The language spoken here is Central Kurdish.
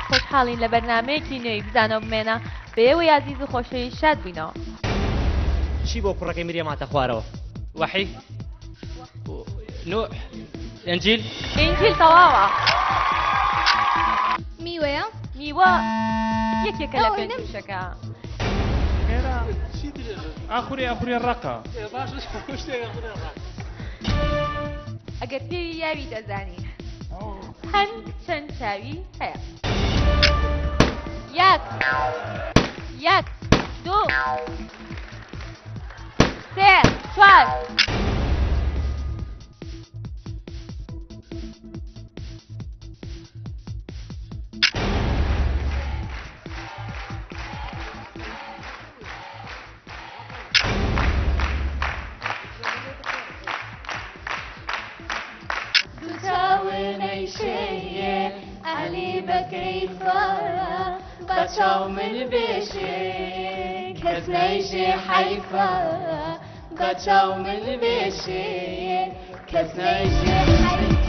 خۆشحاڵین لە بەرنمەیەکی نوێی بزانە بمێنە بەیەوە یازیز و خۆشەوی شاد بووینەوە. چی بۆ کوڕەکەی مریەم هاتە خوارەوە؟ وەحی؟ نوح؟ ئەنجیل؟ ئینجیل تەواوە. میوەیە؟ میوە یەکێکە لە پێنجشەکە. ئاخوری ڕقە. ئەگەر پێوی یاوی دەزانی هەند چەند چاوی هەیە؟ یەک، دوو، سێ، چوار. علی بەکەیفە بەچاو من بێشێ کەس نەیژێ حەیفە بەچاو من بێشێ کەس نەیژێ حەیفە